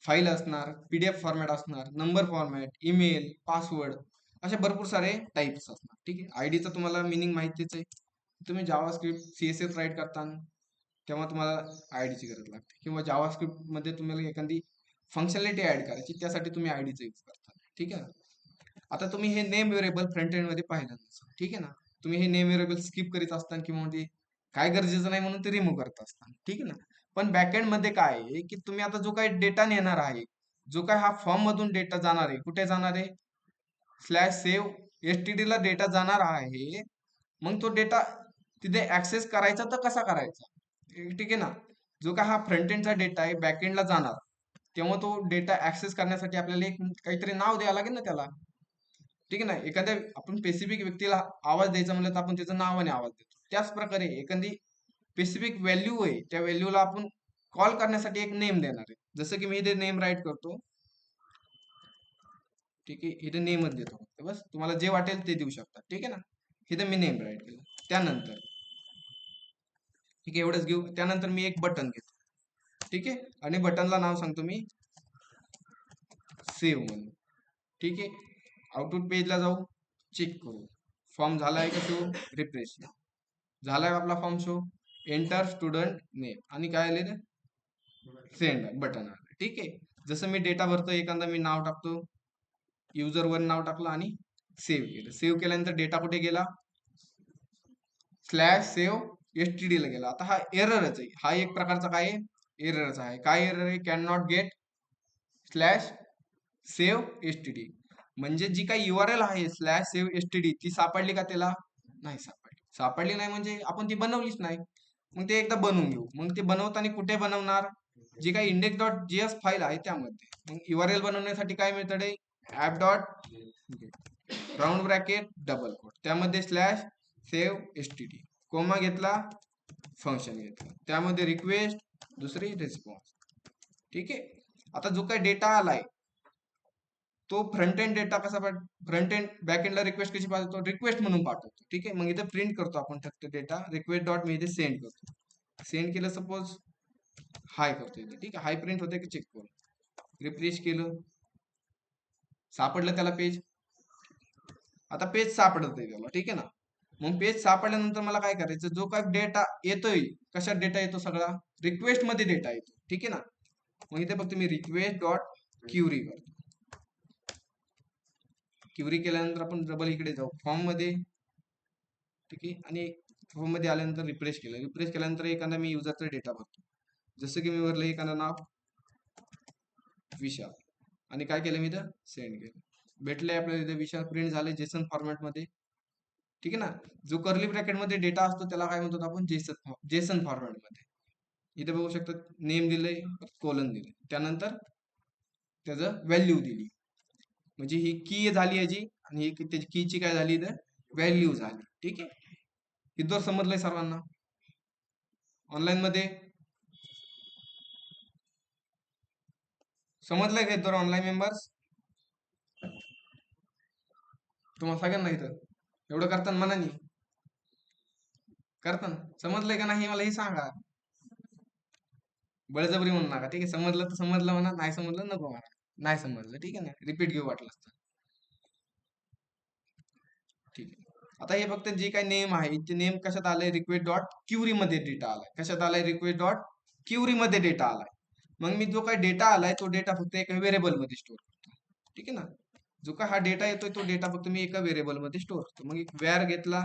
फाईल असणार, PDF फॉर्मॅट असणार, नंबर फॉर्मॅट, ईमेल, पासवर्ड, असे भरपूर सारे टाइप्स असणार. ठीक आहे. आयडीचा तुम्हाला मिनिंग माहितीच आहे. तुम्ही जावास्क्रिप्ट CSS राईट करता तेव्हा तुम्हाला आयडीची गरज लागते, किंवा जावास्क्रिप्ट मध्ये तुम्हाला एखादी फंक्शनॅलिटी ऍड करायची, त्यासाठी तुम्ही आयडीचा यूज करता. ठीक आहे. आता तुम्ही हे नेम व्हेरिएबल फ्रंट एंड मध्ये पाहिलं नसेल, ठीक आहे ना. तुम्ही हे नेम व्हेरिएबल स्किप करीत असता किंवा ते काय गरजेचं नाही म्हणून ते रिमूव्ह करत असता, ठीक आहे ना. पण बॅकएंड मध्ये काय आहे की तुम्ही आता जो काही डेटा नेणार आहे, जो काय हा फॉर्म मधून डेटा जाणार आहे, कुठे जाणार आहे, स्लॅश सेव्ह एसटीडी ला डेटा जाणार आहे. मग तो डेटा तिथे ऍक्सेस करायचा तर कसा करायचा, ठीक आहे ना. जो काय हा फ्रंट एंडचा डेटा आहे बॅकएंडला जाणार, तेव्हा तो डेटा ऍक्सेस करण्यासाठी आपल्याला एक काहीतरी नाव द्यावं लागेल ना त्याला, ठीक आहे ना. एखाद्या आपण स्पेसिफिक व्यक्तीला आवाज द्यायचा म्हणलं तर आपण त्याचं नावाने आवाज देतो. त्याच प्रकारे एखादी स्पेसिफिक व्हॅल्यू आहे, त्या व्हॅल्यूला आपण कॉल करण्यासाठी एक नेम देणार आहे. जसं की मी इथे नेम राईट करतो, ठीक आहे. इथे नेमच देतो फक्त, बस तुम्हाला जे वाटेल ते देऊ शकता, ठीक आहे ना. इथे मी नेम राईट केलं. त्यानंतर ठीक आहे, एवढंच घेऊ. त्यानंतर मी एक बटन घेतो, ठीक आहे, आणि बटनला नाव सांगतो मी सेव्ह म्हणून, ठीक आहे. आउटपुट पेजला जाऊ, चेक करू फॉर्म झालाय का शो. रिफ्रेश झालाय आपला form show. Enter student name आणि काय आले, सेंड बटन आलं, ठीक आहे. जसं मी डेटा भरतो, एखादा मी नाव टाकतो, युजर वन नाव टाकलं आणि सेव्ह केलं. सेव्ह केल्यानंतर डेटा कुठे गेला, स्लॅश सेव्ह एसटीडी ला गेला. आता हा एररच आहे, हा एक प्रकारचा काय एररच आहे. काय एरर आहे, can not gate slash save STD. म्हणजे जी काही युआरएल आहे स्लॅश सेव्ह एसटीडी ती सापडली का त्याला, नाही सापडली. सापडली नाही म्हणजे आपण ती बनवलीच नाही. मग ते एकदा बनवून घेऊ. मग ते बनवताना कुठे बनवणार, जी काही इंडेक्स डॉट जीएस फाईल आहे त्यामध्ये. मग युआरएल बनवण्यासाठी काय मेथड आहे, app dot round bracket double quote, त्यामध्ये स्लॅश सेव्ह एसटीडी, कोमा घेतला, फंक्शन घेतलं, त्यामध्ये रिक्वेस्ट, दुसरी रिस्पॉन्स, ठीक आहे. आता जो काही डेटा आलाय तो फ्रंट एंड डेटा कसा, फ्रंट एंड बॅक एंडला रिक्वेस्ट कशी पाठवतो, रिक्वेस्ट म्हणून पाठवतो, ठीक आहे. मग इथे प्रिंट करतो आपण फक्त डेटा, रिक्वेस्ट डॉट मी इथे सेंड करतो. सेंड केलं सपोज, हाय करतो इथे, ठीक आहे. हाय प्रिंट होते की चेक करू. रिफ्रेश केलं, सापडलं त्याला पेज. आता पेज सापडत आहे त्याला, ठीक आहे ना. मग पेज सापडल्यानंतर मला काय करायचं, जो काय डेटा येतोय, कशात डेटा येतो, सगळा रिक्वेस्ट मध्ये डेटा येतो, ठीक आहे ना. मग इथे फक्त मी रिक्वेस्ट डॉट क्युरी करतो. क्युरी केल्यानंतर आपण डबल इकडे जाऊ फॉर्म मध्ये, ठीक आहे. आणि फॉर्म मध्ये आल्यानंतर रिफ्रेश केलं. रिफ्रेश केल्यानंतर एखादा मी युजरचा डेटा भरतो. जसं की मी भरलं एखादा नाव विशाल आणि काय केलं मी इथं सेंड केलं. भेटले आपल्याला इथे विशाल, प्रिंट झाले जेसन फॉर्मॅट मध्ये, ठीक आहे ना. जो कर्ली ब्रॅकेट मध्ये डेटा असतो त्याला काय म्हणतो आपण, जेसन फॉर्मॅट मध्ये. इथे बघू शकता नेम दिलंय, कोलन दिले, त्यानंतर त्याचं व्हॅल्यू दिली. म्हणजे ही की झाली याची आणि ही त्याची कीची काय झाली इथं व्हॅल्यू झाली, ठीक आहे. इथवर समजलंय सर्वांना ऑनलाईन मध्ये, समजलंय का इथवर ऑनलाईन मेंबर्स, तुम्हाला सगळ्यांना इथं एवढं करताना मनानी करताना समजलंय का नाही मला हे सांगा, बळजबरी म्हणू नका, ठीक आहे. समजलं तर समजलं म्हणा, नाही समजलं नको म्हणा. नाही समजलं ठीक आहे ना, रिपीट घेऊ वाटलं असतं, ठीक आहे. आता हे फक्त जे काही नेम आहे ते नेम कशात आलंय, रिक्वेस्ट डॉट क्युरी मध्ये डेटा आलाय. कशात आलाय, रिक्वेस्ट डॉट क्युरी मध्ये डेटा आलाय. मग मी जो काही डेटा आलाय तो डेटा फक्त एका व्हेरिएबल मध्ये स्टोअर करतो, ठीक आहे ना. जो काय हा डेटा येतोय तो डेटा फक्त मी एका व्हेरिएबल मध्ये स्टोअर करतो. मग एक व्हेअर घेतला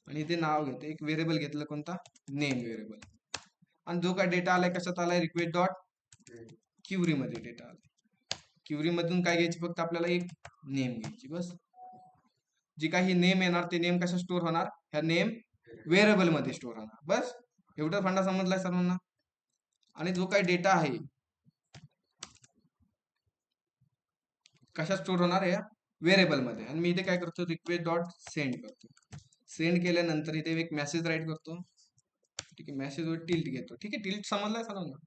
आणि इथे नाव घेतो, एक व्हेरिएबल घेतलं कोणता, नेम व्हेरिएबल. आणि जो काय डेटा आलाय कशात आलाय, रिक्वेस्ट डॉट क्युरी मध्ये डेटा आलाय. क्युरी मधून काय घ्यायची, फक्त आपल्याला एक नेम घ्यायची, बस. जी काही नेम येणार ते नेम कशा स्टोअर होणार, ह्या नेम व्हेरिएबल मध्ये स्टोअर होणार, बस. एवढा फंडा समजलाय सर्वांना. आणि जो काही डेटा आहे कशा स्टोअर होणार या व्हेरिएबल मध्ये. आणि मी इथे काय करतो, रिक्वेस्ट डॉट सेंड करतो. सेंड केल्यानंतर इथे एक मेसेज राईट करतो, ठीक आहे. मेसेज वर टिल्ट घेतो, ठीक आहे. टिल्ट समजलाय सर्वांना.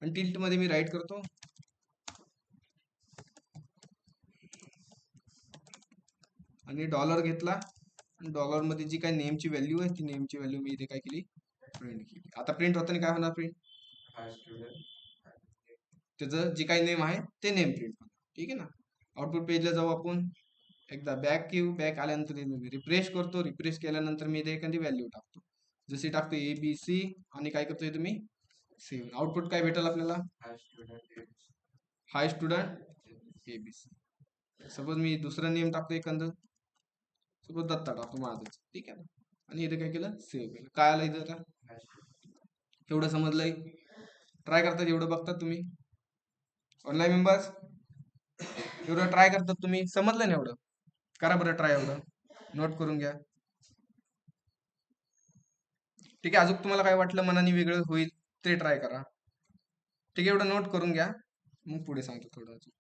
आणि टिल्ट मध्ये मी राईट करतो आणि डॉलर घेतला, आणि डॉलर मध्ये जी काही नेमची व्हॅल्यू आहे ती नेमची व्हॅल्यू मी इथे काय केली, प्रिंट केली. आता प्रिंट होताना काय होणार, प्रिंट त्याचं जे काही नेम आहे ते नेम प्रिंट होणार, ठीक आहे ना. आउटपुट पेजला जाऊ आपण, एकदा बॅक येऊ. बॅक आल्यानंतर रिफ्रेश करतो. रिफ्रेश केल्यानंतर मी इथे एखादी व्हॅल्यू टाकतो, जशी टाकतो ABC आणि काय करतोय तुम्ही सेव्ह. आउटपुट काय भेटेल आपल्याला, हाय स्टुडंट ABC. सपोज मी दुसरा नेम टाकतो एखादं, सपोज दत्ता टाकतो माझंच, ठीक आहे ना. आणि इथे काय केलं, सेव्ह केलं. काय आलं इथं आता, एवढं समजलंय. ट्राय करतात एवढं बघतात तुम्ही ऑनलाईन मेंबर्स, एवढं ट्राय करतात तुम्ही, समजलं ना एवढं. करा बरं ट्राय एवढं, नोट करून घ्या. ठीक आहे, अजून तुम्हाला काय वाटलं मनाने वेगळं होईल ते ट्राय करा. ठीक आहे, एवढं नोट करून घ्या, मग पुढे सांगतो थोडं अजून.